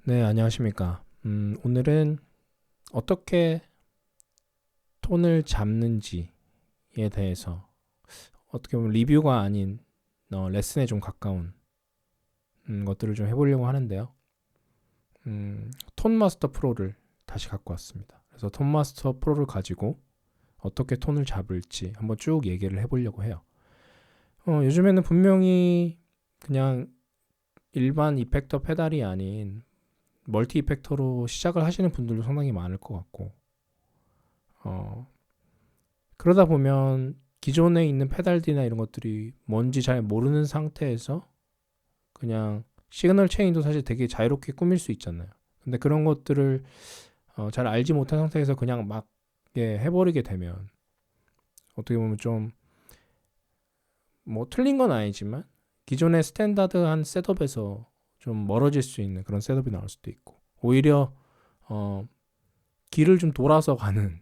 네, 안녕하십니까. 오늘은 어떻게 톤을 잡는지에 대해서 어떻게 보면 리뷰가 아닌 레슨에 좀 가까운 것들을 좀 해보려고 하는데요. 톤 마스터 프로를 다시 갖고 왔습니다. 그래서 톤 마스터 프로를 가지고 어떻게 톤을 잡을지 한번 쭉 얘기를 해보려고 해요. 요즘에는 분명히 그냥 일반 이펙터 페달이 아닌 멀티 이펙터로 시작을 하시는 분들도 상당히 많을 것 같고, 어, 그러다 보면 기존에 있는 페달이나 이런 것들이 뭔지 잘 모르는 상태에서 그냥 시그널 체인도 사실 되게 자유롭게 꾸밀 수 있잖아요. 근데 그런 것들을 잘 알지 못한 상태에서 그냥 막 해버리게 되면 어떻게 보면 좀 뭐 틀린 건 아니지만 기존의 스탠다드한 셋업에서 좀 멀어질 수 있는 그런 셋업이 나올 수도 있고, 오히려 어, 길을 좀 돌아서 가는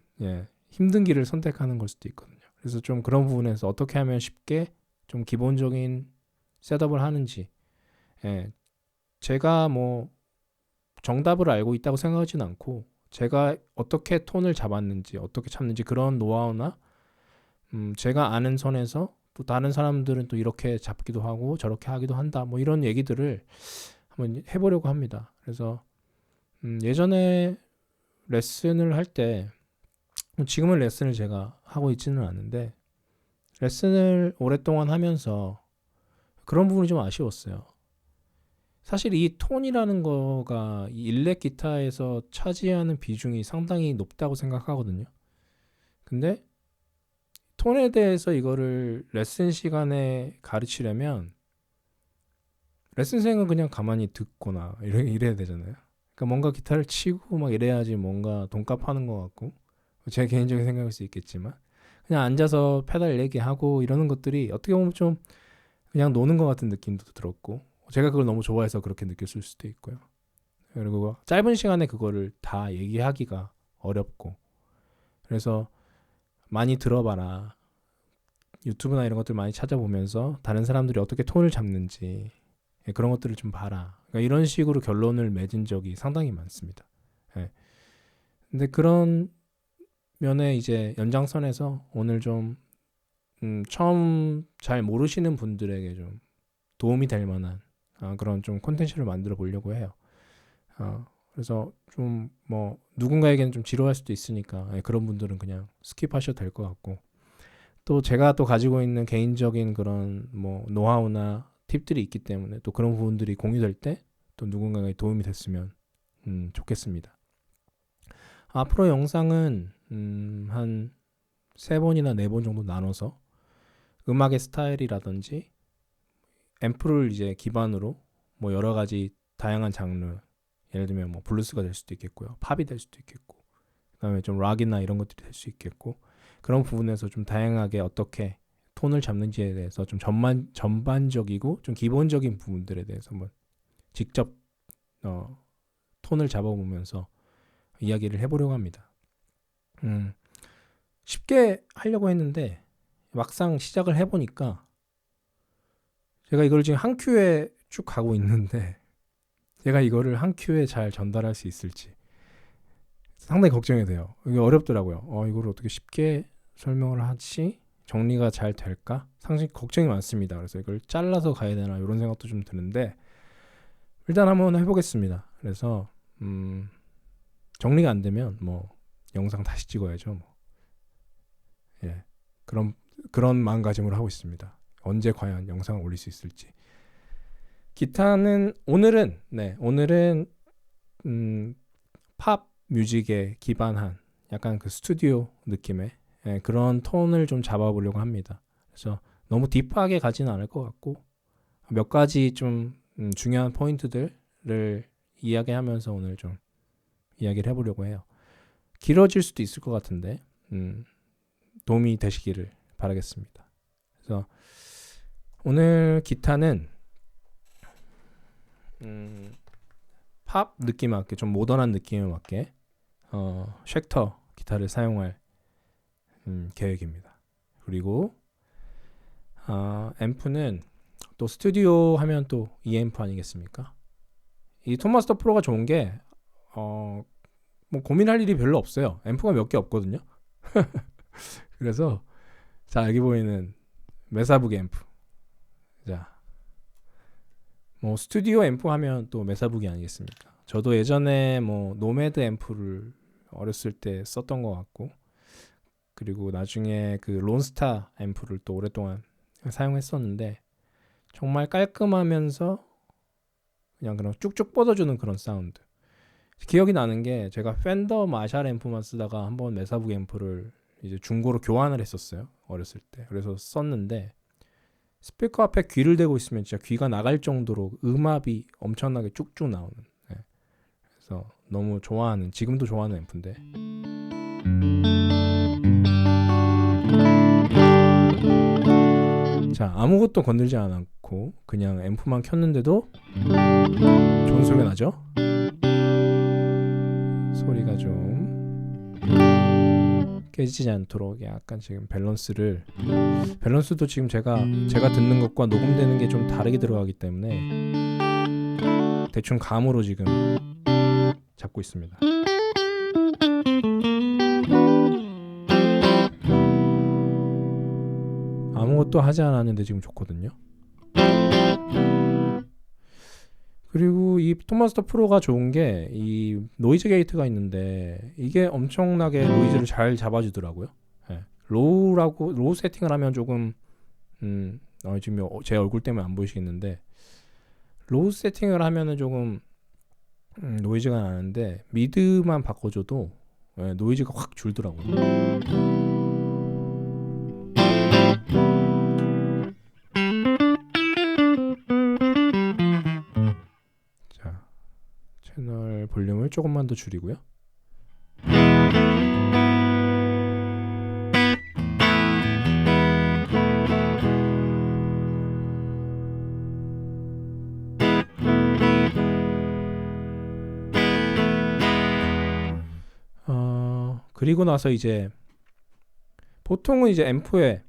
힘든 길을 선택하는 걸 수도 있거든요. 그래서 좀 그런 부분에서 어떻게 하면 쉽게 좀 기본적인 셋업을 하는지, 예, 제가 뭐 정답을 알고 있다고 생각하진 않고 제가 어떻게 톤을 잡았는지 어떻게 잡는지 그런 노하우나 제가 아는 선에서 또 다른 사람들은 또 이렇게 잡기도 하고 저렇게 하기도 한다 뭐 이런 얘기들을 한번 해보려고 합니다. 그래서 예전에 레슨을 할 때, 지금은 레슨을 제가 하고 있지는 않은데 레슨을 오랫동안 하면서 그런 부분이 좀 아쉬웠어요. 사실 이 톤이라는 거가 이 일렉 기타에서 차지하는 비중이 상당히 높다고 생각하거든요. 근데 톤에 대해서 이거를 레슨 시간에 가르치려면 레슨생은 그냥 가만히 듣거나 이래야 되잖아요. 그러니까 뭔가 기타를 치고 막 이래야지 뭔가 돈값 하는 것 같고, 제 개인적인 생각일 수 있겠지만 그냥 앉아서 페달 얘기하고 이러는 것들이 어떻게 보면 좀 그냥 노는 것 같은 느낌도 들었고, 제가 그걸 너무 좋아해서 그렇게 느꼈을 수도 있고요. 그리고 짧은 시간에 그거를 다 얘기하기가 어렵고, 그래서 많이 들어봐라, 유튜브나 이런 것들 많이 찾아보면서 다른 사람들이 어떻게 톤을 잡는지 그런 것들을 좀 봐라, 그러니까 이런 식으로 결론을 맺은 적이 상당히 많습니다. 예. 근데 그런 면에 이제 연장선에서 오늘 좀 처음 잘 모르시는 분들에게 좀 도움이 될 만한 그런 좀 콘텐츠를 만들어 보려고 해요. 그래서 좀 뭐 누군가에게는 좀 지루할 수도 있으니까 그런 분들은 그냥 스킵하셔도 될 것 같고, 또 제가 또 가지고 있는 개인적인 그런 뭐 노하우나 팁들이 있기 때문에 또 그런 부분들이 공유될 때 또 누군가에게 도움이 됐으면 좋겠습니다. 앞으로 영상은 한 세 번이나 네 번 정도 나눠서 음악의 스타일이라든지 앰프를 이제 기반으로 뭐 여러 가지 다양한 장르, 예를 들면 뭐 블루스가 될 수도 있겠고요, 팝이 될 수도 있겠고, 그다음에 좀 락이나 이런 것들이 될 수 있겠고, 그런 부분에서 좀 다양하게 어떻게 톤을 잡는지에 대해서 좀 전반적이고 좀 기본적인 부분들에 대해서 한번 직접 어, 톤을 잡아보면서 이야기를 해보려고 합니다. 음, 쉽게 하려고 했는데 막상 시작을 해보니까 제가 이걸 지금 한 큐에 쭉 가고 있는데 제가 이거를 한 큐에 잘 전달할 수 있을지 상당히 걱정이 돼요. 이게 어렵더라고요. 이걸 어떻게 쉽게 설명을 하지? 정리가 잘 될까? 상당히 걱정이 많습니다. 그래서 이걸 잘라서 가야 되나 이런 생각도 좀 드는데 일단 한번 해보겠습니다. 그래서 정리가 안 되면 뭐 영상 다시 찍어야죠. 뭐. 예, 그런 마음가짐으로 하고 있습니다. 언제 과연 영상을 올릴 수 있을지. 기타는 오늘은 음, 팝 뮤직에 기반한 약간 그 스튜디오 느낌의 그런 톤을 좀 잡아보려고 합니다. 그래서 너무 딥하게 가지는 않을 것 같고 몇 가지 좀 중요한 포인트들을 이야기하면서 오늘 좀 이야기를 해보려고 해요. 길어질 수도 있을 것 같은데 도움이 되시기를 바라겠습니다. 그래서 오늘 기타는 팝 느낌 맞게 좀 모던한 느낌에 맞게 쉑터 기타를 사용할 계획입니다. 그리고 앰프는 또 스튜디오 하면 또 이 앰프 아니겠습니까? 이 톤마스터 프로가 좋은 게 뭐 고민할 일이 별로 없어요. 앰프가 몇 개 없거든요. 그래서 자, 여기 보이는 메사북 앰프. 자, 뭐 스튜디오 앰프 하면 또 메사북이 아니겠습니까? 저도 예전에 뭐 노매드 앰프를 어렸을 때 썼던 것 같고, 그리고 나중에 그 론스타 앰프를 또 오랫동안 사용했었는데, 정말 깔끔하면서 그냥 쭉쭉 뻗어주는 그런 사운드. 기억이 나는 게 제가 팬더 마샬 앰프만 쓰다가 한번 메사북 앰프를 이제 중고로 교환을 했었어요. 어렸을 때. 그래서 썼는데 스피커 앞에 귀를 대고 있으면 진짜 귀가 나갈 정도로 음압이 엄청나게 쭉쭉 나오는. 네. 그래서 너무 좋아하는, 지금도 좋아하는 앰프인데. 자, 아무것도 건들지 않았고 그냥 앰프만 켰는데도 좋은 소리가 나죠? 소리가 좀 깨지지 않도록 약간 지금 밸런스도 지금 제가 듣는 것과 녹음되는 게 좀 다르게 들어가기 때문에 대충 감으로 지금 잡고 있습니다. 아무것도 하지 않았는데 지금 좋거든요. 그리고 이 톤마스터 프로가 좋은 게 이 노이즈 게이트가 있는데 이게 엄청나게 노이즈를 잘 잡아주더라고요. 네. 로우 세팅을 하면 조금 지금 제 얼굴 때문에 안 보이시겠는데 로우 세팅을 하면은 조금 노이즈가 나는데 미드만 바꿔줘도 노이즈가 확 줄더라고요. 채널 볼륨을 조금만 더 줄이고요. 그리고 나서 이제 보통은 이제 앰프에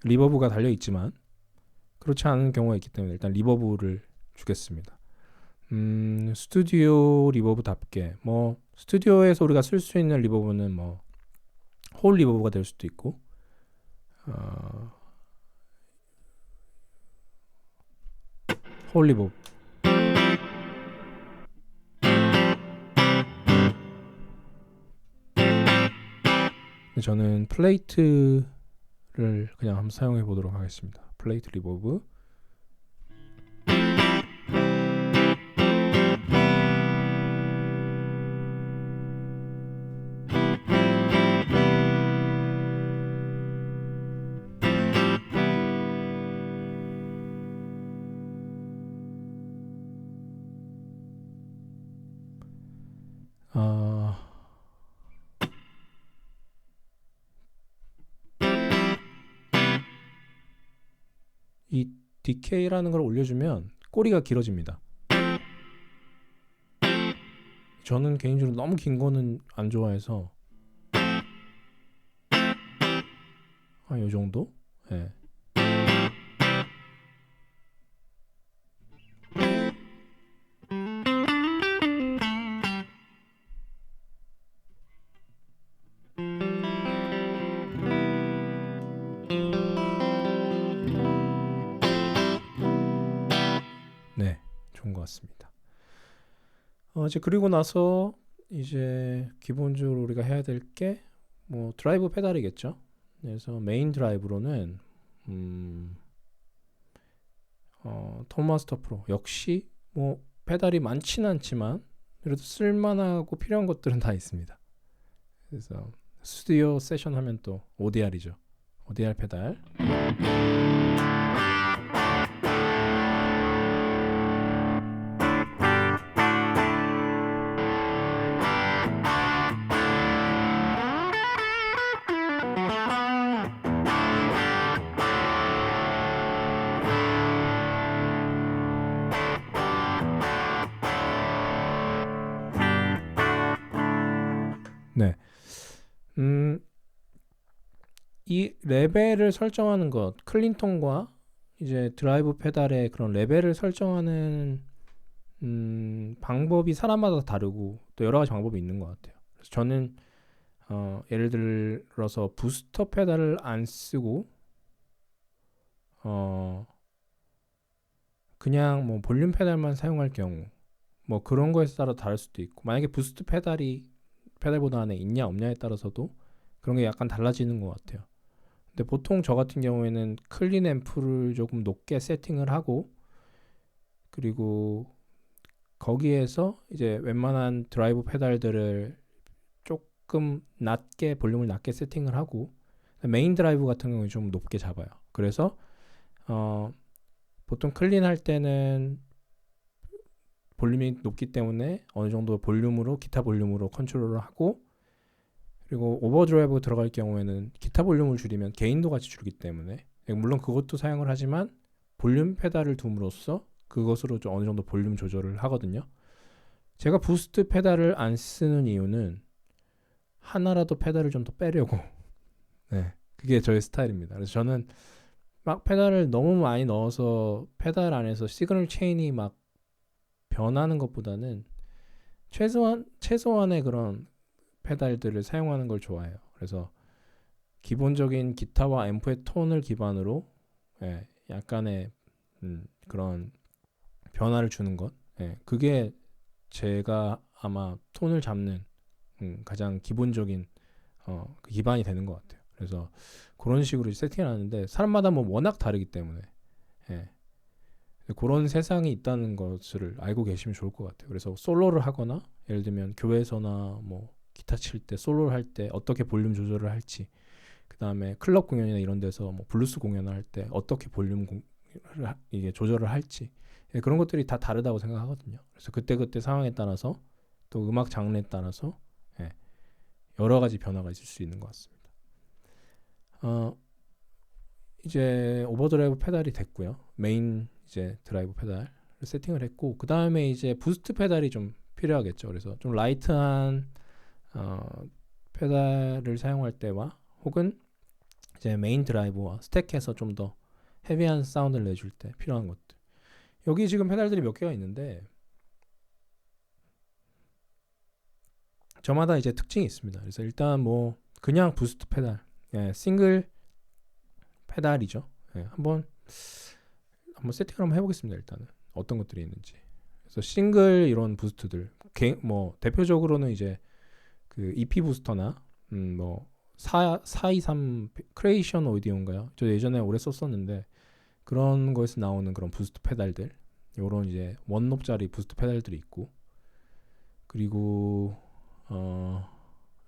리버브가 달려 있지만 그렇지 않은 경우가 있기 때문에 일단 리버브를 주겠습니다. 스튜디오 리버브답게 뭐 스튜디오에서 우리가 쓸 수 있는 리버브는 뭐 홀 리버브가 될 수도 있고 홀 리버브 저는 플레이트를 그냥 한번 사용해 보도록 하겠습니다. 플레이트 리버브. 이 DK라는 걸 올려주면 꼬리가 길어집니다. 저는 개인적으로 너무 긴 거는 안 좋아해서 이 정도? 네. 네, 좋은 것 같습니다. 이제 그리고 나서 이제 기본적으로 우리가 해야 될 게 뭐 드라이브 페달이겠죠. 그래서 메인 드라이브로는 톤마스터 프로 역시 뭐 페달이 많지는 않지만 그래도 쓸만하고 필요한 것들은 다 있습니다. 그래서 스튜디오 세션 하면 또 ODR이죠. ODR 페달. 네. 이 레벨을 설정하는 것, 클린톤과 이제 드라이브 페달의 그런 레벨을 설정하는 방법이 사람마다 다르고 또 여러 가지 방법이 있는 것 같아요. 그래서 저는 예를 들어서 부스터 페달을 안 쓰고 그냥 뭐 볼륨 페달만 사용할 경우 뭐 그런 거에 따라 다를 수도 있고, 만약에 부스트 페달이 페달보드 안에 있냐 없냐에 따라서도 그런 게 약간 달라지는 것 같아요. 근데 보통 저 같은 경우에는 클린 앰프를 조금 높게 세팅을 하고, 그리고 거기에서 이제 웬만한 드라이브 페달들을 조금 낮게, 볼륨을 낮게 세팅을 하고, 메인 드라이브 같은 경우는 좀 높게 잡아요. 그래서 보통 클린 할 때는 볼륨이 높기 때문에 어느 정도 볼륨으로, 기타 볼륨으로 컨트롤을 하고, 그리고 오버드라이브 들어갈 경우에는 기타 볼륨을 줄이면 게인도 같이 줄기 때문에, 물론 그것도 사용을 하지만 볼륨 페달을 둠으로써 그것으로 좀 어느 정도 볼륨 조절을 하거든요. 제가 부스트 페달을 안 쓰는 이유는 하나라도 페달을 좀 더 빼려고 네, 그게 저의 스타일입니다. 그래서 저는 막 페달을 너무 많이 넣어서 페달 안에서 시그널 체인이 막 변하는 것보다는 최소한의 그런 페달들을 사용하는 걸 좋아해요. 그래서 기본적인 기타와 앰프의 톤을 기반으로 약간의 그런 변화를 주는 것, 그게 제가 아마 톤을 잡는 가장 기본적인 그 기반이 되는 것 같아요. 그래서 그런 식으로 세팅을 하는데, 사람마다 뭐 워낙 다르기 때문에 그런 세상이 있다는 것을 알고 계시면 좋을 것 같아요. 그래서 솔로를 하거나, 예를 들면 교회에서나 뭐 기타 칠 때, 솔로를 할 때 어떻게 볼륨 조절을 할지, 그 다음에 클럽 공연이나 이런 데서 뭐 블루스 공연을 할 때 어떻게 볼륨 이게 조절을 할지, 그런 것들이 다 다르다고 생각하거든요. 그래서 그때그때 상황에 따라서, 또 음악 장르에 따라서 여러 가지 변화가 있을 수 있는 것 같습니다. 이제 오버드라이브 페달이 됐고요. 메인 이제 드라이브 페달을 세팅을 했고, 그 다음에 이제 부스트 페달이 좀 필요하겠죠. 그래서 좀 라이트한 페달을 사용할 때와, 혹은 이제 메인 드라이브와 스택해서 좀 더 헤비한 사운드를 내줄 때 필요한 것들. 여기 지금 페달들이 몇 개가 있는데 저마다 이제 특징이 있습니다. 그래서 일단 뭐 그냥 부스트 페달, 싱글 페달이죠. 한번 세팅을 한번 해보겠습니다. 일단은 어떤 것들이 있는지. 그래서 싱글 이런 부스트들, 뭐 대표적으로는 이제 그 EP 부스터나 뭐 423 크레이션 오디오인가요? 저 예전에 오래 썼었는데, 그런 거에서 나오는 그런 부스트 페달들, 요런 이제 원롭짜리 부스트 페달들이 있고, 그리고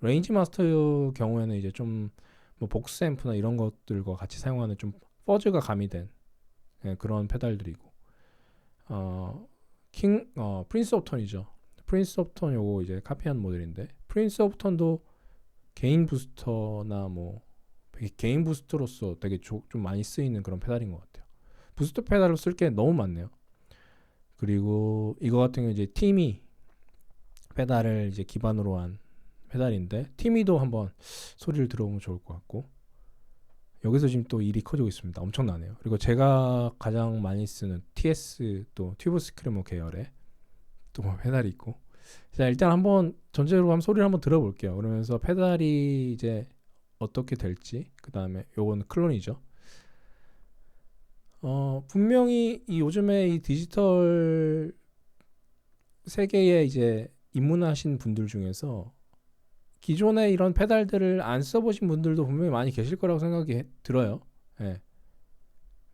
레인지 마스터 경우에는 이제 좀 뭐 복스 앰프나 이런 것들과 같이 사용하는 좀 퍼즈가 가미된 그런 페달들이고, 프린스 오브 톤이죠. 프린스 오브 톤 요거 이제 카피한 모델인데, 프린스 오브 톤도 개인 부스터나 뭐 개인 부스터로서 되게 좀 많이 쓰이는 그런 페달인 것 같아요. 부스터 페달로 쓸 게 너무 많네요. 그리고 이거 같은 경우 이제 티미 페달을 이제 기반으로 한 페달인데, 티미도 한번 소리를 들어보면 좋을 것 같고, 여기서 지금 또 일이 커지고 있습니다. 엄청나네요. 그리고 제가 가장 많이 쓰는 TS, 또 튜브 스크래머 계열의 또 페달이 있고, 자, 일단 한번 전체적으로 한번 소리를 한번 들어볼게요. 그러면서 페달이 이제 어떻게 될지, 그 다음에 요건 클론이죠. 분명히 이 요즘에 이 디지털 세계에 이제 입문하신 분들 중에서 기존에 이런 페달들을 안 써보신 분들도 분명히 많이 계실 거라고 생각이 들어요.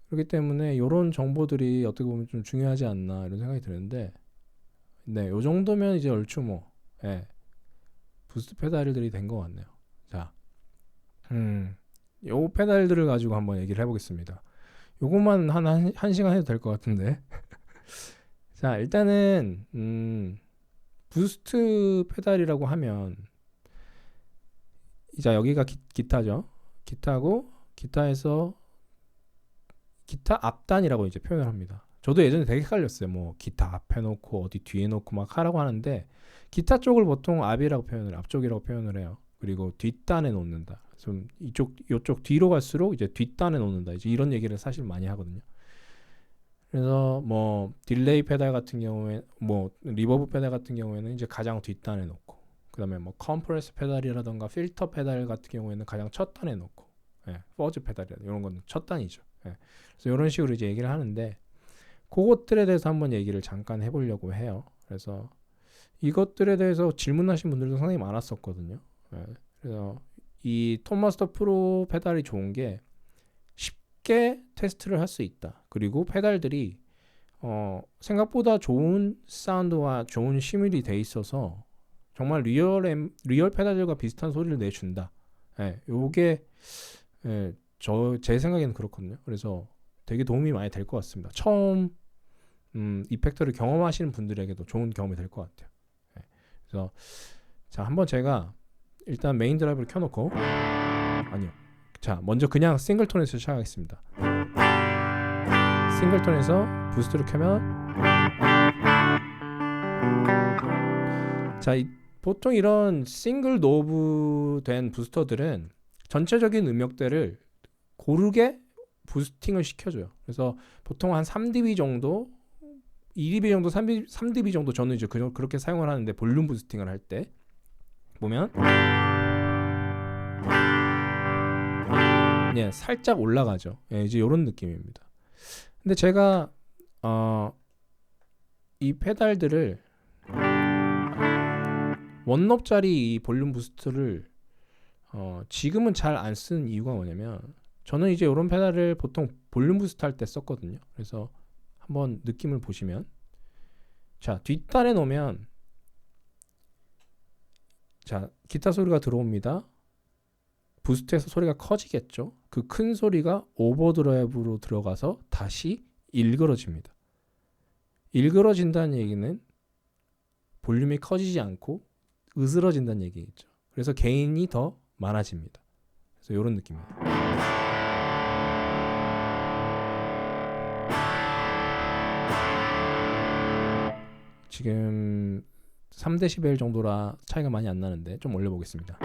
그렇기 때문에 이런 정보들이 어떻게 보면 좀 중요하지 않나 이런 생각이 드는데, 요 정도면 이제 얼추 뭐 부스트 페달들이 된 것 같네요. 자, 요 페달들을 가지고 한번 얘기를 해보겠습니다. 요것만 한 시간 해도 될 것 같은데. 자, 일단은 부스트 페달이라고 하면, 이제 여기가 기타죠. 기타고, 기타에서 기타 앞단이라고 이제 표현을 합니다. 저도 예전에 되게 헷갈렸어요. 뭐 기타 앞에 놓고 어디 뒤에 놓고 막 하라고 하는데, 기타 쪽을 보통 앞쪽이라고 표현을 해요. 그리고 뒷단에 놓는다. 좀 이쪽 뒤로 갈수록 이제 뒷단에 놓는다. 이제 이런 얘기를 사실 많이 하거든요. 그래서 뭐 딜레이 페달 같은 경우에 뭐 리버브 페달 같은 경우에는 이제 가장 뒷단에 놓고, 그다음에 뭐 컴프레스 페달이라던가 필터 페달 같은 경우에는 가장 첫 단에 놓고, 퍼즈 페달이라든가 이런 거는 첫 단이죠. 그래서 이런 식으로 이제 얘기를 하는데, 그것들에 대해서 한번 얘기를 잠깐 해보려고 해요. 그래서 이것들에 대해서 질문하신 분들도 상당히 많았었거든요. 그래서 이 톤마스터 프로 페달이 좋은 게 쉽게 테스트를 할 수 있다. 그리고 페달들이 생각보다 좋은 사운드와 좋은 심율이 돼 있어서 정말 리얼 페달들과 비슷한 소리를 내준다. 요게 제 생각에는 그렇거든요. 그래서 되게 도움이 많이 될 것 같습니다. 처음 이펙터를 경험하시는 분들에게도 좋은 경험이 될 것 같아요. 그래서 자, 한번 제가 일단 메인 드라이브를 켜놓고, 아니요, 자, 먼저 그냥 싱글톤에서 시작하겠습니다. 싱글톤에서 부스트를 켜면, 자, 보통 이런 싱글 노브 된 부스터들은 전체적인 음역대를 고르게 부스팅을 시켜줘요. 그래서 보통 한 3dB 정도, 2dB 정도, 3dB 정도 저는 이제 그렇게 사용을 하는데, 볼륨 부스팅을 할 때 보면 살짝 올라가죠. 이제 이런 느낌입니다. 근데 제가 이 페달들을 원롭짜리 이 볼륨 부스트를 지금은 잘 안 쓰는 이유가 뭐냐면, 저는 이제 이런 페달을 보통 볼륨 부스트 할 때 썼거든요. 그래서 한번 느낌을 보시면, 자, 뒷단에 놓으면 자, 기타 소리가 들어옵니다. 부스트에서 소리가 커지겠죠. 그 큰 소리가 오버드라이브로 들어가서 다시 일그러집니다. 일그러진다는 얘기는 볼륨이 커지지 않고 으스러진다는 얘기겠죠. 그래서 게인이 더 많아집니다. 그래서 이런 느낌입니다. 지금 3dB 정도라 차이가 많이 안 나는데 좀 올려보겠습니다.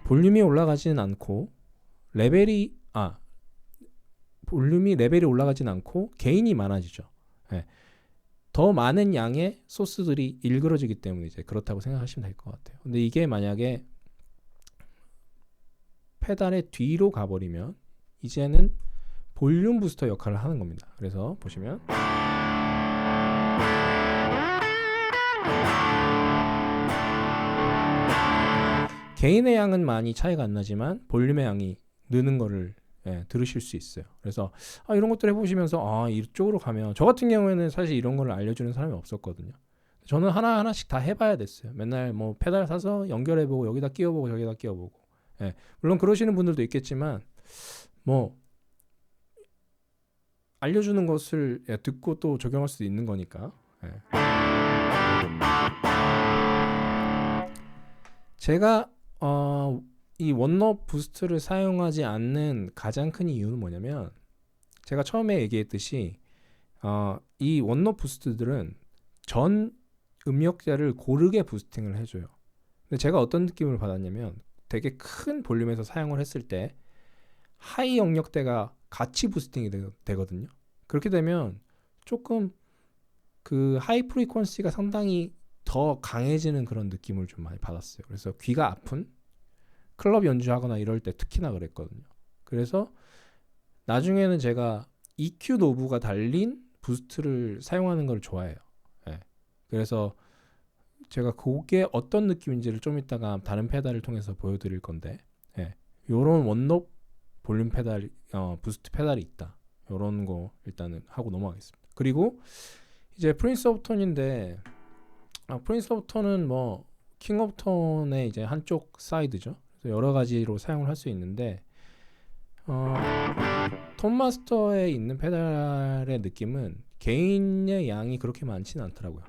볼륨이 올라가지는 않고 볼륨이 레벨이 올라가진 않고 게인이 많아지죠. 더 많은 양의 소스들이 일그러지기 때문에 이제 그렇다고 생각하시면 될 것 같아요. 근데 이게 만약에 페달의 뒤로 가버리면 이제는 볼륨 부스터 역할을 하는 겁니다. 그래서 보시면 게인의 양은 많이 차이가 안 나지만 볼륨의 양이 느는 거를 들으실 수 있어요. 그래서 이런 것들 해보시면서 이쪽으로 가면, 저 같은 경우에는 사실 이런 거를 알려주는 사람이 없었거든요. 저는 하나하나씩 다 해봐야 됐어요. 맨날 뭐 페달 사서 연결해보고 여기다 끼워보고 저기다 끼워보고. 물론 그러시는 분들도 있겠지만 뭐 알려주는 것을 듣고 또 적용할 수도 있는 거니까. 제가 이 원롭 부스트를 사용하지 않는 가장 큰 이유는 뭐냐면, 제가 처음에 얘기했듯이 이 원롭 부스트들은 전 음역대를 고르게 부스팅을 해줘요. 근데 제가 어떤 느낌을 받았냐면, 되게 큰 볼륨에서 사용을 했을 때 하이 영역대가 같이 부스팅이 되거든요. 그렇게 되면 조금 그 하이 프리퀀시가 상당히 더 강해지는 그런 느낌을 좀 많이 받았어요. 그래서 귀가 아픈, 클럽 연주하거나 이럴 때 특히나 그랬거든요. 그래서 나중에는 제가 EQ 노브가 달린 부스트를 사용하는 걸 좋아해요. 그래서 제가 그게 어떤 느낌인지를 좀 이따가 다른 페달을 통해서 보여드릴 건데, 요런 원롭 볼륨 페달, 부스트 페달이 있다. 요런 거 일단은 하고 넘어가겠습니다. 그리고 이제 프린스 오브 톤인데, 프린스 오브 톤은 뭐 킹 오브 톤의 이제 한쪽 사이드죠. 그래서 여러 가지로 사용을 할 수 있는데, 톤마스터에 있는 페달의 느낌은 게인의 양이 그렇게 많지는 않더라고요.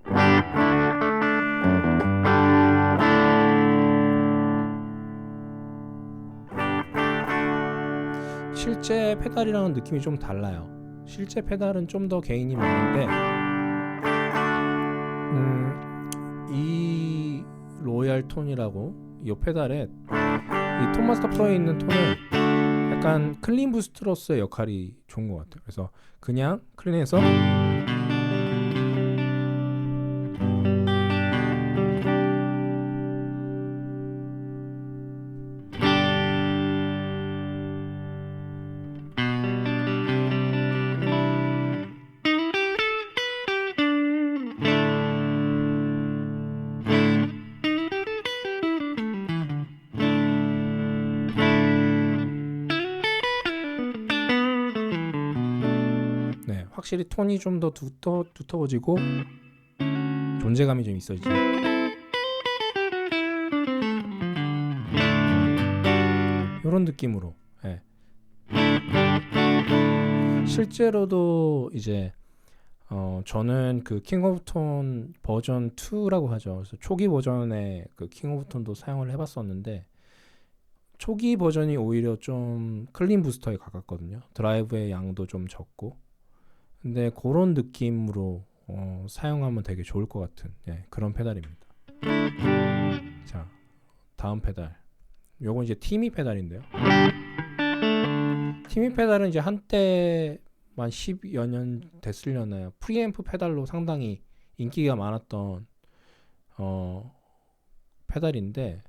실제 페달이랑은 느낌이 좀 달라요. 실제 페달은 좀 더 게인이 많은데, 이 로얄 톤이라고 이 페달에 이 톤마스터 프로에 있는 톤은 약간 클린 부스트로서의 역할이 좋은 것 같아요. 그래서 그냥 클린해서 네, 확실히 톤이 좀 더 두터워지고 존재감이 좀 있어지죠. 이런 느낌으로. 네. 실제로도 이제 저는 그 킹 오브 톤 버전 2라고 하죠. 그래서 초기 버전의 그 킹 오브 톤도 사용을 해봤었는데 초기 버전이 오히려 좀 클린 부스터에 가깝거든요. 드라이브의 양도 좀 적고. 근데 그런 느낌으로 사용하면 되게 좋을 것 같은 그런 페달입니다. 자, 다음 페달. 요건 이제 티미 페달인데요. 티미 페달은 이제 한때 한 10여 년 됐으려나요. 프리앰프 페달로 상당히 인기가 많았던 페달인데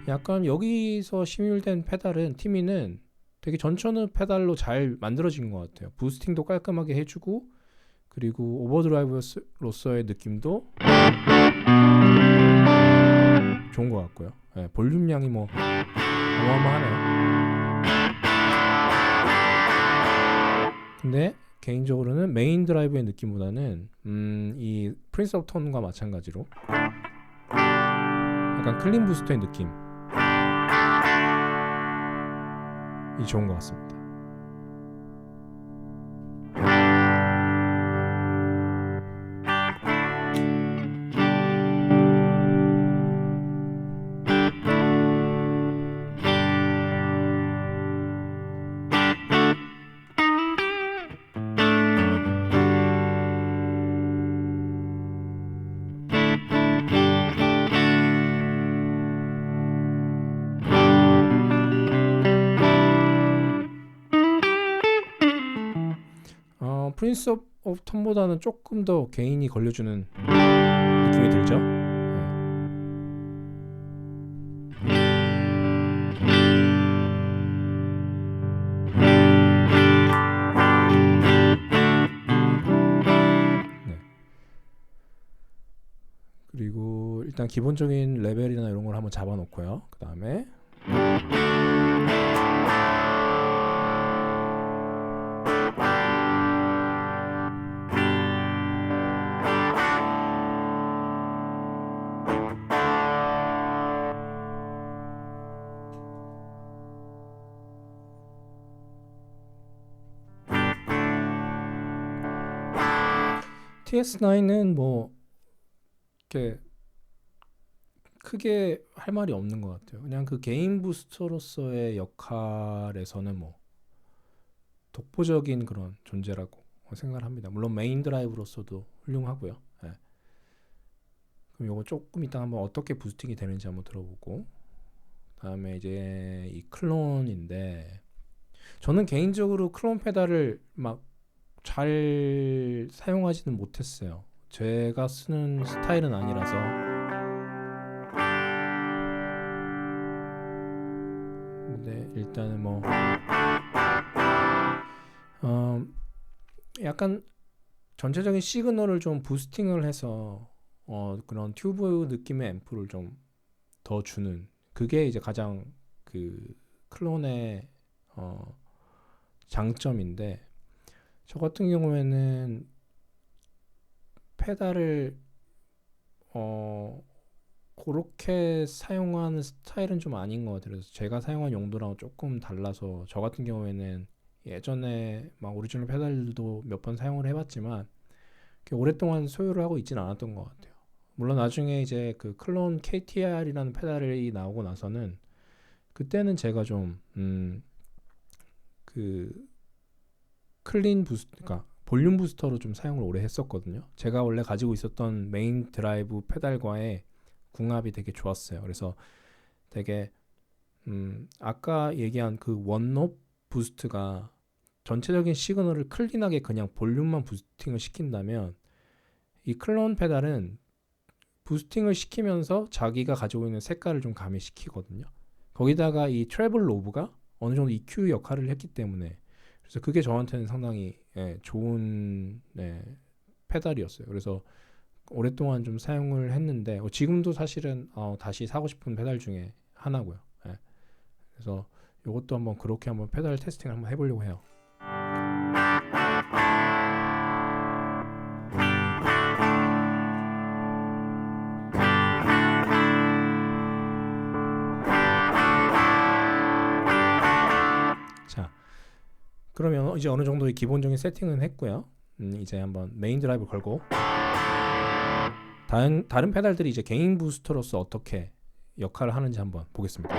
약간 여기서 심율된 페달은 티미는 되게 전천후 페달로 잘 만들어진 것 같아요. 부스팅도 깔끔하게 해주고 그리고 오버드라이브로서의 느낌도 좋은 것 같고요. 네, 볼륨량이 뭐 어마어마하네요. 근데 개인적으로는 메인 드라이브의 느낌보다는 이 프린스 오브 톤과 마찬가지로 약간 클린 부스터의 느낌이 좋은 것 같습니다. 프린스 오브 톤보다는 조금 더 개인이 걸려주는 느낌이 들죠. 네. 그리고 일단 기본적인 레벨이나 이런 걸 한번 잡아놓고요. 그 다음에 TS9은 뭐 이렇게 크게 할 말이 없는 것 같아요. 그냥 그 게임 부스터로서의 역할에서는 뭐 독보적인 그런 존재라고 생각을 합니다. 물론 메인 드라이브로서도 훌륭하고요. 네. 그럼 이거 조금 이따 한번 어떻게 부스팅이 되는지 한번 들어보고 다음에 이제 이 클론인데 저는 개인적으로 클론 페달을 막 잘 사용하지는 못했어요. 제가 쓰는 스타일은 아니라서 근데 일단은 뭐 약간 전체적인 시그널을 좀 부스팅을 해서 그런 튜브 느낌의 앰프를 좀 더 주는 그게 이제 가장 그 클론의 장점인데 저 같은 경우에는 페달을 그렇게 사용하는 스타일은 좀 아닌 것 같아요. 그래서 제가 사용한 용도랑 조금 달라서 저 같은 경우에는 예전에 막 오리지널 페달도 몇 번 사용을 해봤지만 오랫동안 소유를 하고 있지는 않았던 것 같아요. 물론 나중에 이제 그 클론 KTR이라는 페달이 나오고 나서는 그때는 제가 좀 그 클린 부스트, 그러니까 볼륨 부스터로 좀 사용을 오래 했었거든요. 제가 원래 가지고 있었던 메인 드라이브 페달과의 궁합이 되게 좋았어요. 그래서 되게 아까 얘기한 그 원노브 부스트가 전체적인 시그널을 클린하게 그냥 볼륨만 부스팅을 시킨다면 이 클론 페달은 부스팅을 시키면서 자기가 가지고 있는 색깔을 좀 가미시키거든요. 거기다가 이 트래블 로브가 어느 정도 EQ 역할을 했기 때문에 그래서 그게 저한테는 상당히 좋은 페달이었어요. 그래서 오랫동안 좀 사용을 했는데 지금도 사실은 다시 사고 싶은 페달 중에 하나고요. 그래서 이것도 한번 그렇게 한번 페달 테스팅을 한번 해보려고 해요. 자, 그러면 이제 어느 정도의 기본적인 세팅은 했고요. 이제 한번 메인 드라이브 걸고 다른 페달들이 이제 개인 부스터로서 어떻게 역할을 하는지 한번 보겠습니다.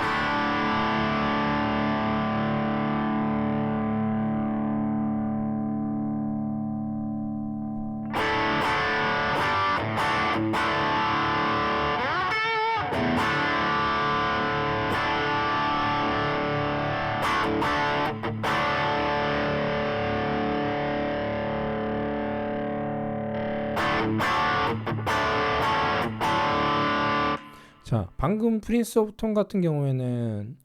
자, 방금 프린스 오브 톤 같은 경우에는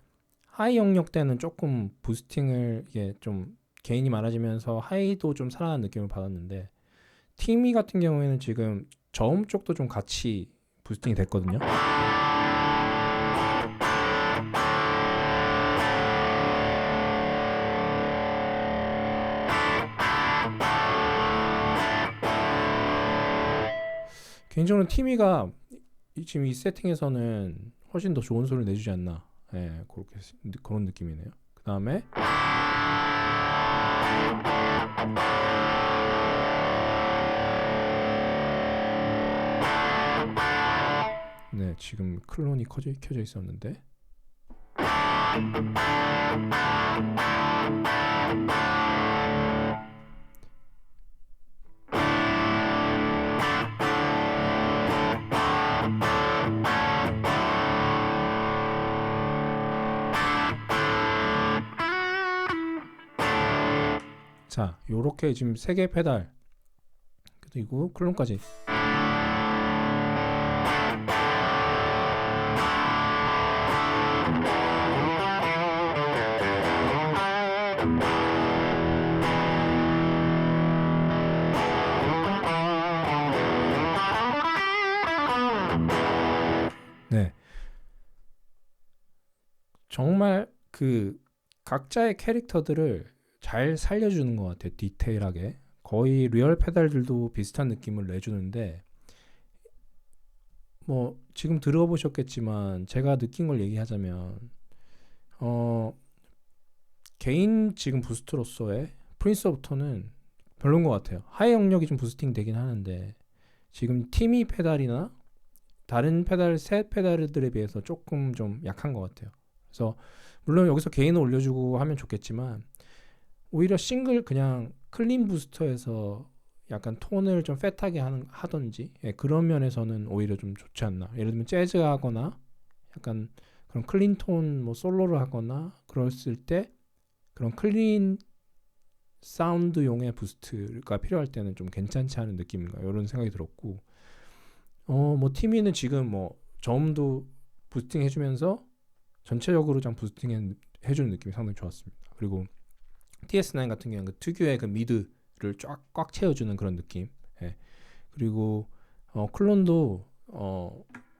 하이 영역 때는 조금 부스팅을 이게 좀 개인이 많아지면서 하이도 좀 살아난 느낌을 받았는데 티미 같은 경우에는 지금 저음 쪽도 좀 같이 부스팅이 됐거든요. 개인적으로 티미가 지금 이 세팅에서는 훨씬 더 좋은 소리를 내주지 않나. 그렇게 그런 느낌이네요. 그 다음에 지금 클론이 켜져 있었는데 자, 요렇게 지금 3개 페달 그리고 클론까지 정말 그 각자의 캐릭터들을 잘 살려주는 것 같아요. 디테일하게 거의 리얼 페달들도 비슷한 느낌을 내주는데 뭐 지금 들어보셨겠지만 제가 느낀 걸 얘기하자면 개인 지금 부스트로서의 프린스 오브 톤은 별론 것 같아요. 하이 영역이 좀 부스팅 되긴 하는데 지금 티미 페달이나 다른 페달 새 페달들에 비해서 조금 좀 약한 것 같아요. 그래서 물론 여기서 게인을 올려주고 하면 좋겠지만 오히려 싱글 그냥 클린 부스터에서 약간 톤을 좀 팻하게 하던지 그런 면에서는 오히려 좀 좋지 않나. 예를 들면 재즈 하거나 약간 그런 클린 톤 뭐 솔로를 하거나 그랬을 때 그런 클린 사운드용의 부스트가 필요할 때는 좀 괜찮지 않은 느낌인가 이런 생각이 들었고 뭐 티미는 지금 뭐 저음도 부스팅 해주면서 전체적으로 좀 부스팅 해주는 느낌이 상당히 좋았습니다. 그리고 TS9 같은 경우는 그 특유의 그 미드를 꽉 채워주는 그런 느낌. 그리고 클론도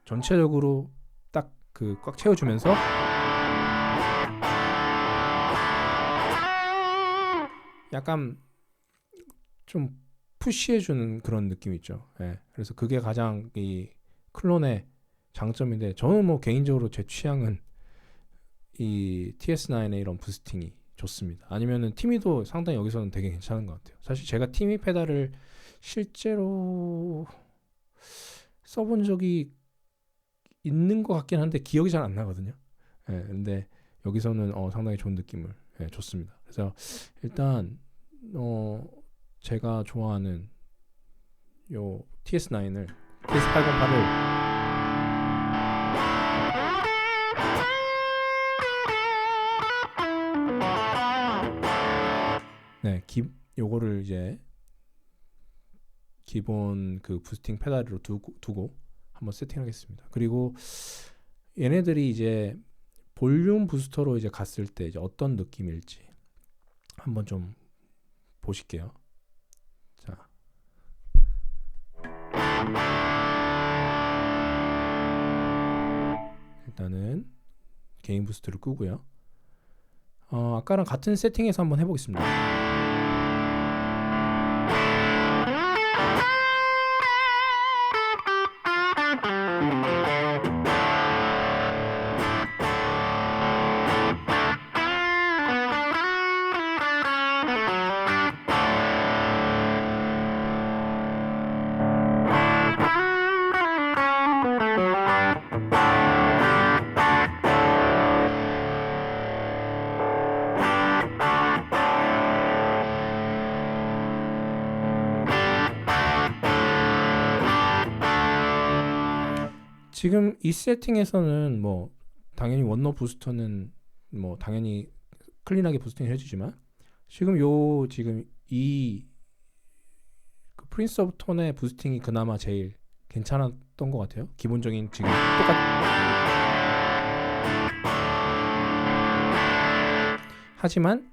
전체적으로 딱 그 꽉 채워주면서 약간 좀 푸시해주는 그런 느낌 있죠. 그래서 그게 가장 이 클론의 장점인데 저는 뭐 개인적으로 제 취향은 이 TS9의 이런 부스팅이 좋습니다. 아니면은 티미도 상당히 여기서는 되게 괜찮은 것 같아요. 사실 제가 티미 페달을 실제로 써본 적이 있는 것 같긴 한데 기억이 잘 안 나거든요. 근데 여기서는 상당히 좋은 느낌을 줬습니다. 그래서 일단 제가 좋아하는 요 TS9을 TS808을 네, 요거를 이제 기본 그 부스팅 페달로 두고 한번 세팅하겠습니다. 그리고 얘네들이 이제 볼륨 부스터로 이제 갔을 때 이제 어떤 느낌일지 한번 좀 보실게요. 자, 일단은 게인 부스트를 끄고요. 아까랑 같은 세팅에서 한번 해보겠습니다. 지금 이 세팅에서는 뭐 당연히 원노 부스터는 뭐 당연히 클린하게 부스팅을 해주지만 지금 이 프린스 오브 톤의 부스팅이 그나마 제일 괜찮았던 것 같아요. 기본적인 지금 하지만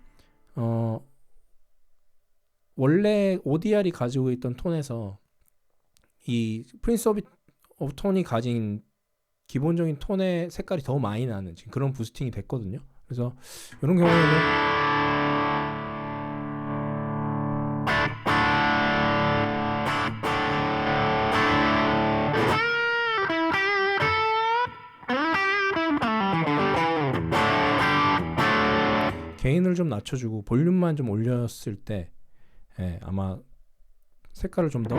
원래 ODR이 가지고 있던 톤에서 이 프린스 오브 톤이 가진 기본적인 톤의 색깔이 더 많이 나는 지금 그런 부스팅이 됐거든요. 그래서 이런 경우에는 게인을 좀 낮춰주고 볼륨만 좀 올렸을 때 아마 색깔을 좀 더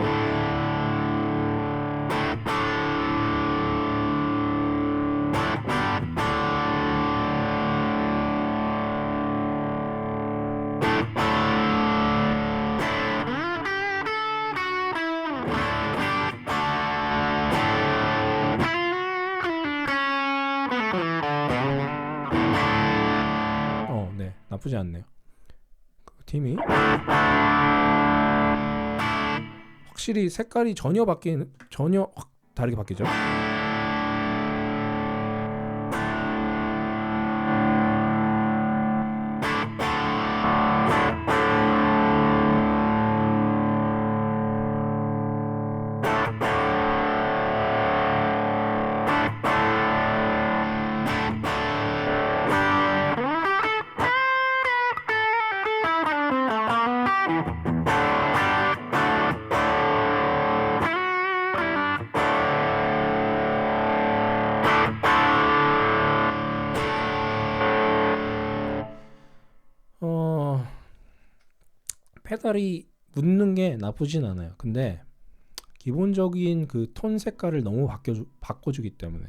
나쁘지 않네요. 그 팀이 확실히 색깔이 전혀 다르게 바뀌죠. 페달이 묻는 게 나쁘진 않아요. 근데 기본적인 그 톤 색깔을 너무 바꿔주기 때문에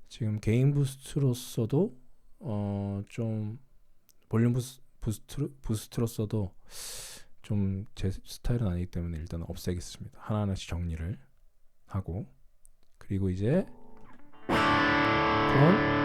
지금 게인 부스트로서도 좀 볼륨 부스트로서도 좀 제 스타일은 아니기 때문에 일단 없애겠습니다. 하나하나씩 정리를 하고 그리고 이제 톤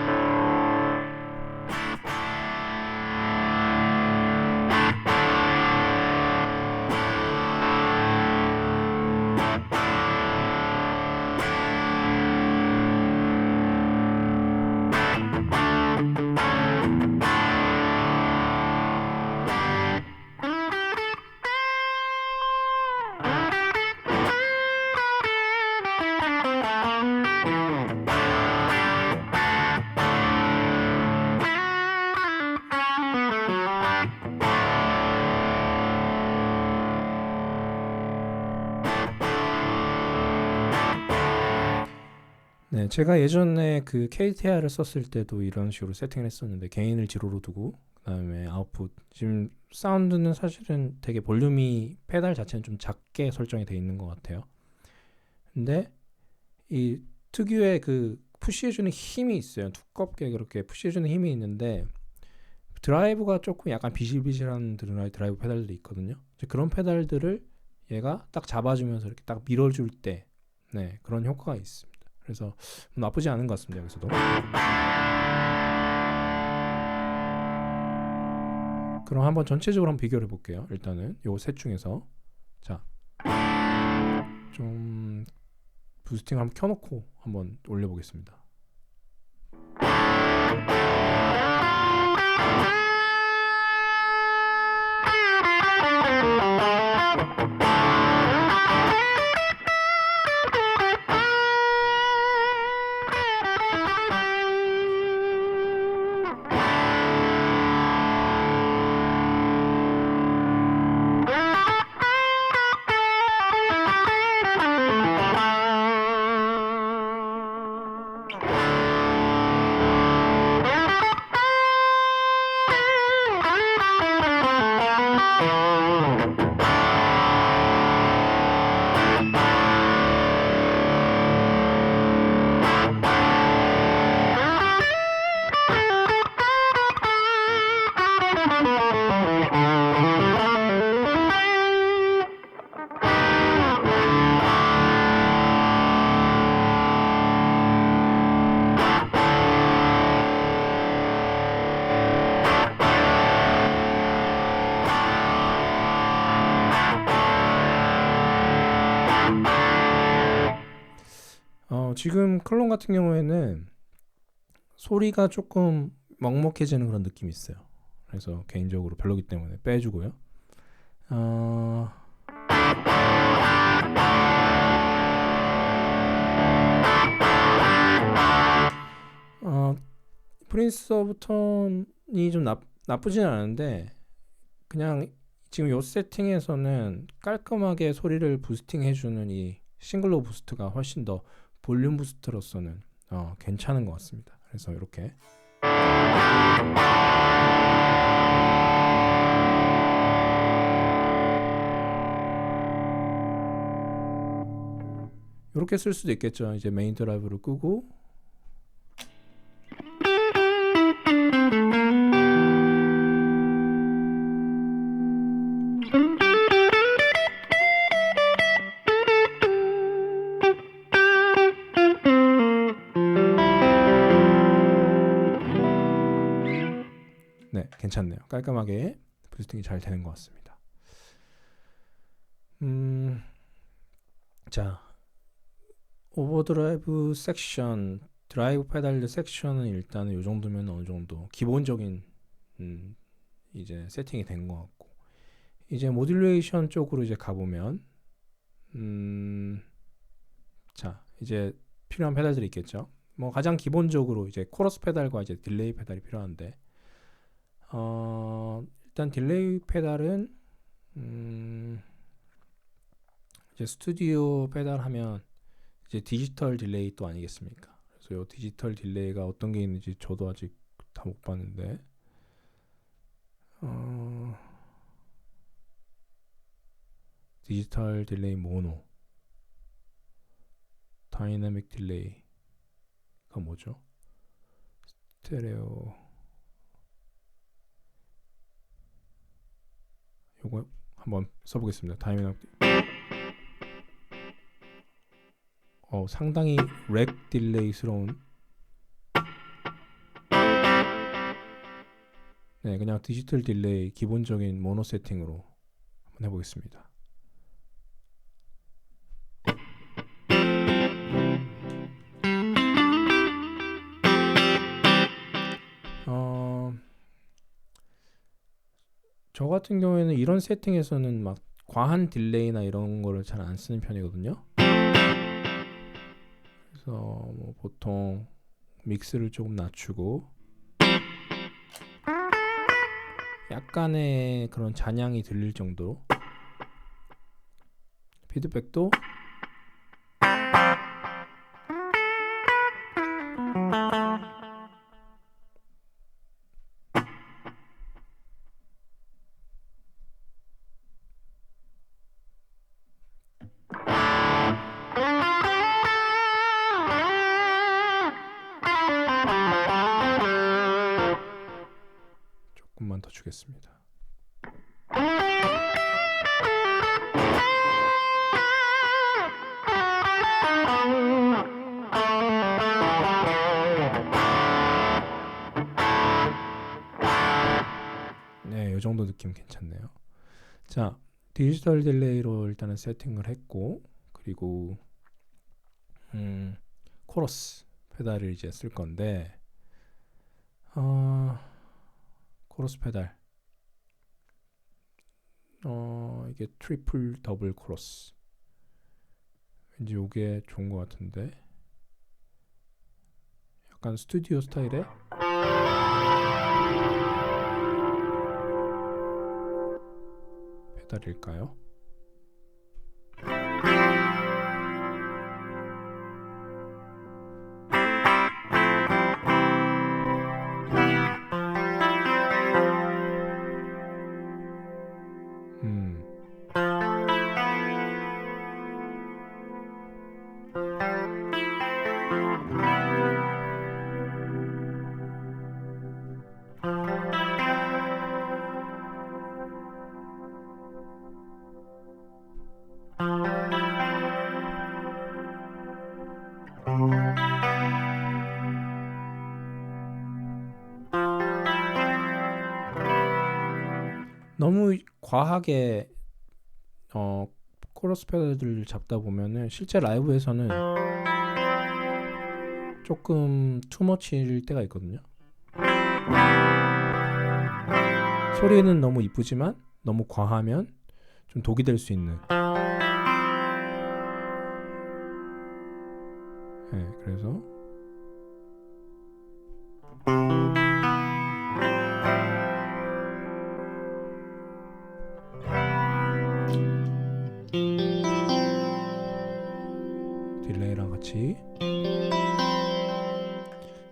네, 제가 예전에 그 KTR을 썼을 때도 이런 식으로 세팅을 했었는데 게인을 제로로 두고 그다음에 아웃풋 지금 사운드는 사실은 되게 볼륨이 페달 자체는 좀 작게 설정이 돼 있는 것 같아요. 근데 이 특유의 그 푸시해주는 힘이 있어요. 두껍게 그렇게 푸시해주는 힘이 있는데 드라이브가 조금 약간 비실비실한 드라이브 페달들이 있거든요. 그런 페달들을 얘가 딱 잡아주면서 이렇게 딱 밀어줄 때 네, 그런 효과가 있습니다. 그래서 나쁘지 않은 것 같습니다. 여기서도. 그럼 한번 전체적으로 한번 비교를 해볼게요. 일단은 요 셋 중에서 자, 좀 부스팅을 한번 켜놓고 한번 올려보겠습니다. 지금 클론 같은 경우에는 소리가 조금 먹먹해지는 그런 느낌이 있어요. 그래서 개인적으로 별로기 때문에 빼주고요. 프린스 오브 톤이 좀 나쁘진 않은데 그냥 지금 요 세팅에서는 깔끔하게 소리를 부스팅 해주는 이 싱글로 부스트가 훨씬 더 볼륨 부스트로서는 괜찮은 것 같습니다. 그래서 이렇게 이렇게 쓸 수도 있겠죠. 이제 메인 드라이브를 끄고 네, 괜찮네요. 깔끔하게 부스팅이 잘 되는 것 같습니다. 자, 오버드라이브 섹션, 드라이브 페달 섹션은 일단은 이 정도면 어느 정도 기본적인 이제 세팅이 된 것 같고, 이제 모듈레이션 쪽으로 이제 가보면 자, 이제 필요한 페달들이 있겠죠. 뭐 가장 기본적으로 이제 코러스 페달과 이제 딜레이 페달이 필요한데, 일단 딜레이 페달은 이제 스튜디오 페달 하면 이제 디지털 딜레이 또 아니겠습니까? 그래서 이 디지털 딜레이가 어떤 게 있는지 저도 아직 다 못 봤는데, 디지털 딜레이 모노, 다이내믹 딜레이가 뭐죠? 스테레오, 요거 한번 써보겠습니다. 다이내믹 상당히 렉 딜레이스러운, 네, 그냥 디지털 딜레이 기본적인 모노 세팅으로 한번 해보겠습니다. 저 같은 경우에는 이런 세팅에서는 막 과한 딜레이나 이런 거를 잘 안 쓰는 편이거든요. 그래서 뭐 보통 믹스를 조금 낮추고 약간의 그런 잔향이 들릴 정도, 피드백도 주겠습니다. 네, 이 정도 느낌 괜찮네요. 자, 디지털 딜레이로 일단은 세팅을 했고, 그리고 코러스 페달을 이제 쓸 건데, 코러스 페달, 이게 트리플 더블 코러스. 왠지 이게 좋은 것 같은데, 약간 스튜디오 스타일의 페달일까요? 너무 과하게 코러스 페달을 잡다 보면은 실제 라이브에서는 조금 투머치일 때가 있거든요. 소리는 너무 이쁘지만 너무 과하면 좀 독이 될 수 있는. 네, 그래서 딜레이랑 같이.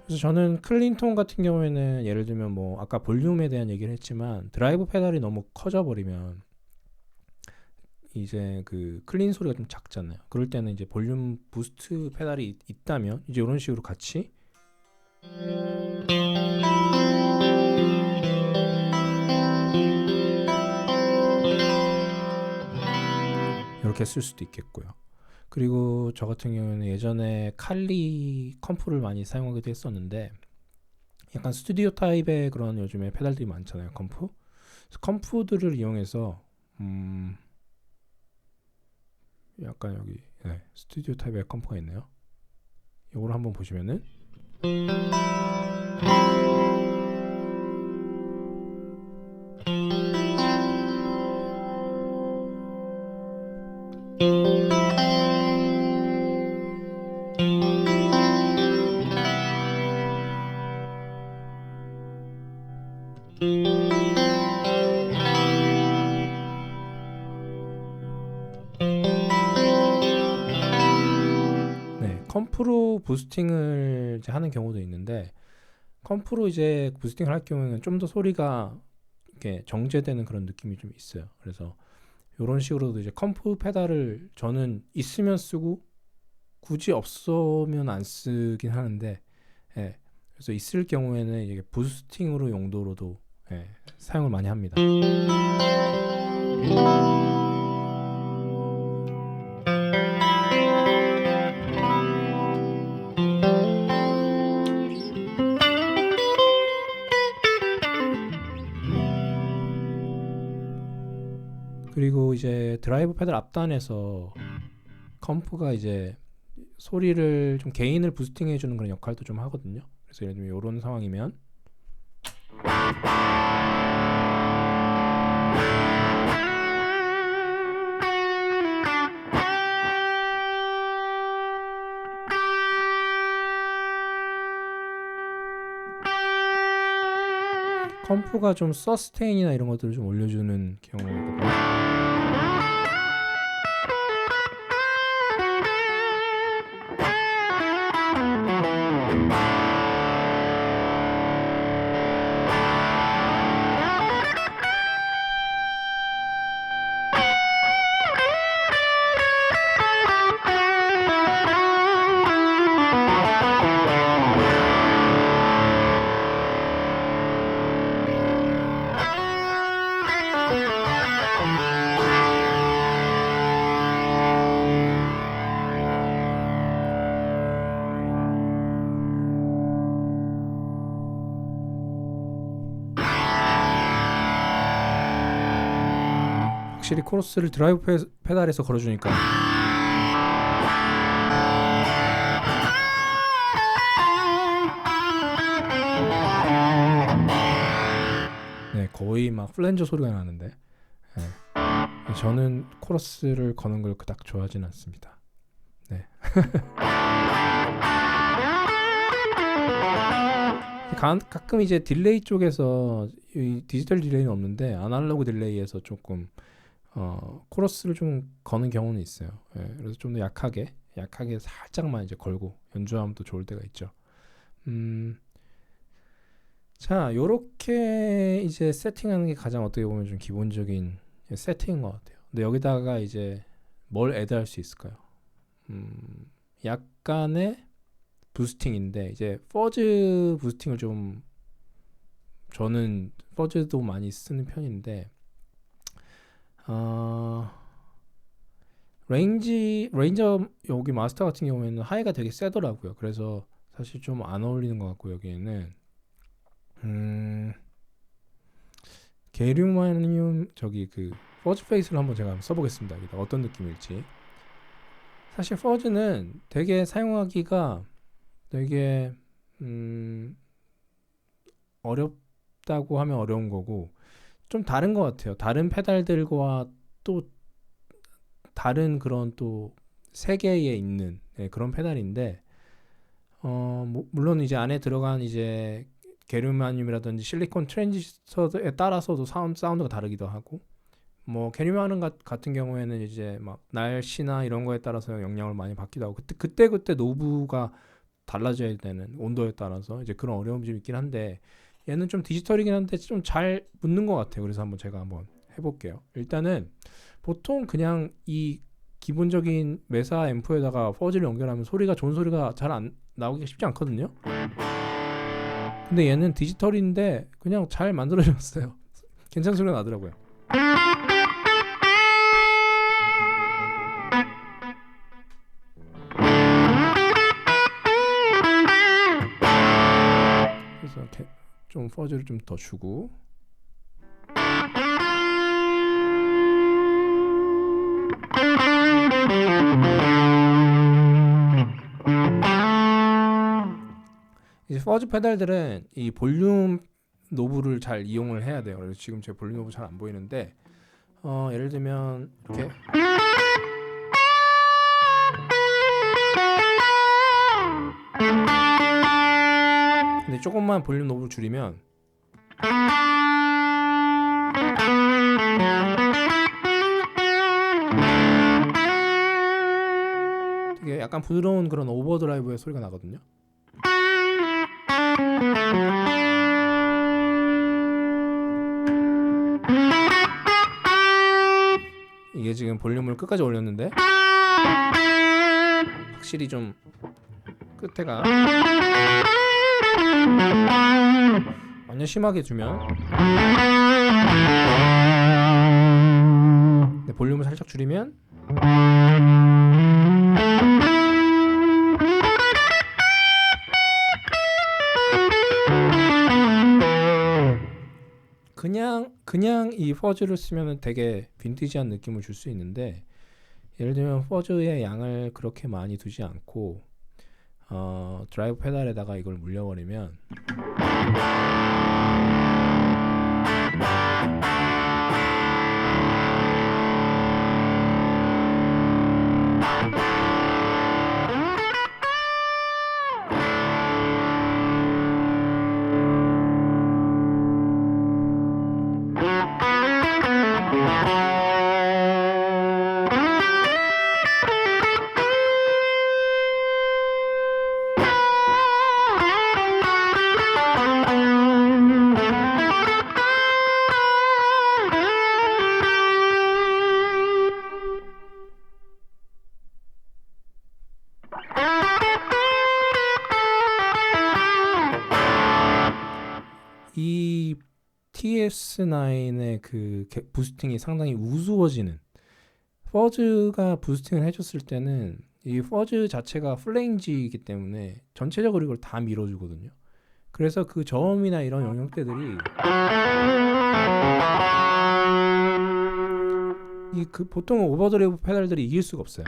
그래서 저는 클린톤 같은 경우에는 예를 들면 뭐 아까 볼륨에 대한 얘기를 했지만 드라이브 페달이 너무 커져 버리면 이제 그 클린 소리가 좀 작잖아요. 그럴 때는 이제 볼륨 부스트 페달이 있다면 이제 이런 식으로 같이 이렇게 쓸 수도 있겠고요. 그리고 저 같은 경우는 예전에 칼리 컴프를 많이 사용하기도 했었는데 약간 스튜디오 타입의 그런 요즘에 페달들이 많잖아요. 컴프. 컴프들을 이용해서 약간 여기 스튜디오 타입의 컴프가 있네요. 이걸 한번 보시면은 컴프로 부스팅을 이제 하는 경우도 있는데 컴프로 이제 부스팅을 할 경우에는 좀 더 소리가 이렇게 정제되는 그런 느낌이 좀 있어요. 그래서 이런 식으로도 이제 컴프 페달을 저는 있으면 쓰고 굳이 없으면 안 쓰긴 하는데, 그래서 있을 경우에는 이게 부스팅으로 용도로도 사용을 많이 합니다. 그리고 이제 드라이브 페달 앞단에서 컴프가 이제 소리를 좀 게인을 부스팅해 주는 그런 역할도 좀 하거든요. 그래서 예를 들면 이런 상황이면 컴프가 좀 서스테인이나 이런 것들을 좀 올려주는 경우가 있거든요. 확실히 코러스를 드라이브 페달에서 걸어주니까 네, 거의 막 플랜저 소리가 나는데 네. 저는 코러스를 거는 걸 그닥 좋아하진 않습니다. 네. 가끔 이제 딜레이 쪽에서 이 디지털 딜레이는 없는데 아날로그 딜레이에서 조금 코러스를 좀 거는 경우는 있어요. 예, 그래서 좀 더 약하게 살짝만 이제 걸고 연주하면 또 좋을 때가 있죠. 자, 요렇게 이제 세팅하는 게 가장 어떻게 보면 좀 기본적인 세팅인 것 같아요. 근데 여기다가 이제 뭘 애드할 수 있을까요? 약간의 부스팅인데 이제 퍼즈 부스팅을 좀 저는 퍼즈도 많이 쓰는 편인데 레인저 여기 마스터 같은 경우에는 하이가 되게 세더라고요. 그래서 사실 좀 안 어울리는 것 같고 여기에는 게리마늄 저기 그 퍼즈 페이스를 한번 제가 써보겠습니다. 여기다 어떤 느낌일지. 사실 퍼즈는 되게 사용하기가 되게 어렵다고 하면 어려운 거고 좀 다른 것 같아요. 다른 페달들과 또 다른 그런 또 세계에 있는 그런 페달인데 물론 이제 안에 들어간 이제 게르마늄이라든지 실리콘 트랜지스터에 따라서도 사운드가 다르기도 하고 뭐 게르마늄 같은 경우에는 이제 막 날씨나 이런 거에 따라서 영향을 많이 받기도 하고 그때 노브가 달라져야 되는 온도에 따라서 이제 그런 어려움이 좀 있긴 한데 얘는 좀 디지털이긴 한데 좀 잘 붙는 것 같아요. 그래서 제가 한번 해볼게요. 일단은 보통 그냥 이 기본적인 메사 앰프에다가 퍼즈를 연결하면 좋은 소리가 잘 안 나오기가 쉽지 않거든요. 근데 얘는 디지털인데 그냥 잘 만들어졌어요. 괜찮은 소리가 나더라고요. 그래서 이렇게 좀 퍼즈를 좀 더 주고 이제 퍼즈 페달들은 이 볼륨 노브를 잘 이용을 해야 돼요. 그래서 지금 제 볼륨 노브 잘 안 보이는데 예를 들면 이렇게 근데 조금만 볼륨 노브를 줄이면 되게 약간 부드러운 그런 오버드라이브의 소리가 나거든요. 이게 지금 볼륨을 끝까지 올렸는데 확실히 좀 끝에가 완전 심하게 주면 볼륨을 살짝 줄이면 그냥 이 퍼즈를 쓰면 되게 빈티지한 느낌을 줄 수 있는데 예를 들면 퍼즈의 양을 그렇게 많이 두지 않고 드라이브 페달에다가 이걸 물려버리면 이 TS9의 그 부스팅이 상당히 우스워지는 퍼즈가 부스팅을 해줬을 때는 이 퍼즈 자체가 플레인지이기 때문에 전체적으로 이걸 다 밀어주거든요. 그래서 그 저음이나 이런 영역대들이 이 그 보통 오버드라이브 페달들이 이길 수가 없어요.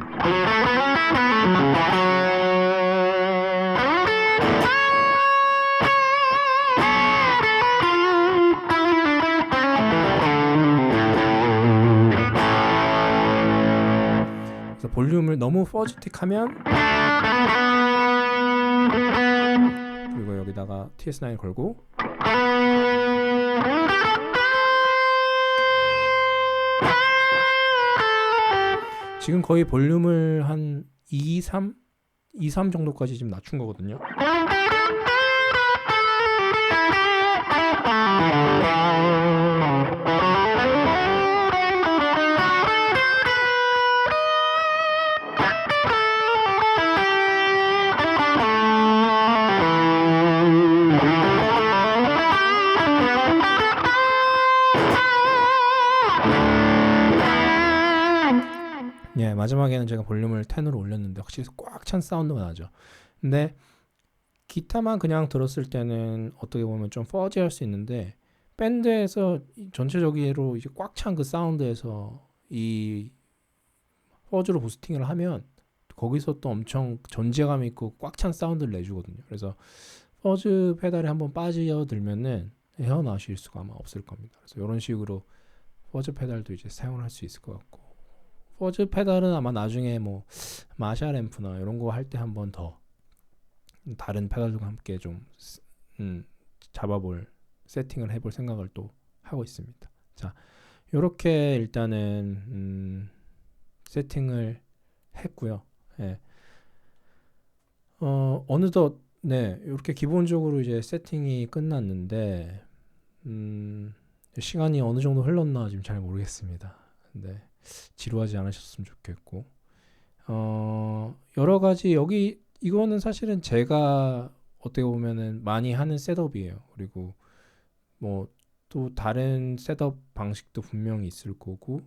그래서 볼륨을 너무 퍼지틱하면, 그리고 여기다가 TS9 걸고, 지금 거의 볼륨을 한 2, 3 정도까지 지금 낮춘 거거든요. 예, 마지막에는 제가 볼륨을 10으로 올렸는데 확실히 꽉 찬 사운드가 나죠. 근데 기타만 그냥 들었을 때는 어떻게 보면 좀 퍼지할 수 있는데, 밴드에서 전체적으로 이제 꽉 찬 그 사운드에서 이 퍼즈로 부스팅을 하면 거기서 또 엄청 존재감 있고 꽉 찬 사운드를 내주거든요. 그래서 퍼즈 페달에 한번 빠져들면은 헤어나오실 수가 아마 없을 겁니다. 그래서 이런 식으로 퍼즈 페달도 이제 사용할 수 있을 것 같고, 퍼즈 페달은 아마 나중에 뭐 마샬 앰프나 이런 거 할 때 한번 더 다른 페달들과 함께 좀 잡아볼, 세팅을 해볼 생각을 또 하고 있습니다. 자, 이렇게 일단은 세팅을 했고요. 예. 어느덧 네, 이렇게 기본적으로 이제 세팅이 끝났는데 시간이 어느 정도 흘렀나 지금 잘 모르겠습니다. 근데 지루하지 않으셨으면 좋겠고, 여러 가지 여기 이거는 사실은 제가 어떻게 보면은 많이 하는 셋업이에요. 그리고 뭐 또 다른 셋업 방식도 분명히 있을 거고,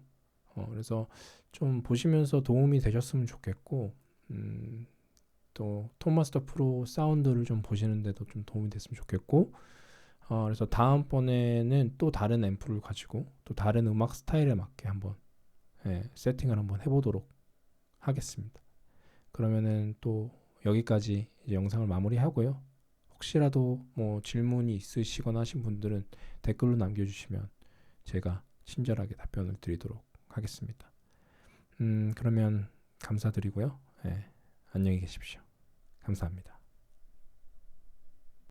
그래서 좀 보시면서 도움이 되셨으면 좋겠고, 또 톤마스터 프로 사운드를 좀 보시는데도 좀 도움이 됐으면 좋겠고, 그래서 다음번에는 또 다른 앰프를 가지고 또 다른 음악 스타일에 맞게 한번 세팅을 한번 해보도록 하겠습니다. 그러면은 또 여기까지 이제 영상을 마무리하고요. 혹시라도 뭐 질문이 있으시거나 하신 분들은 댓글로 남겨주시면 제가 친절하게 답변을 드리도록 하겠습니다. 그러면 감사드리고요. 안녕히 계십시오. 감사합니다.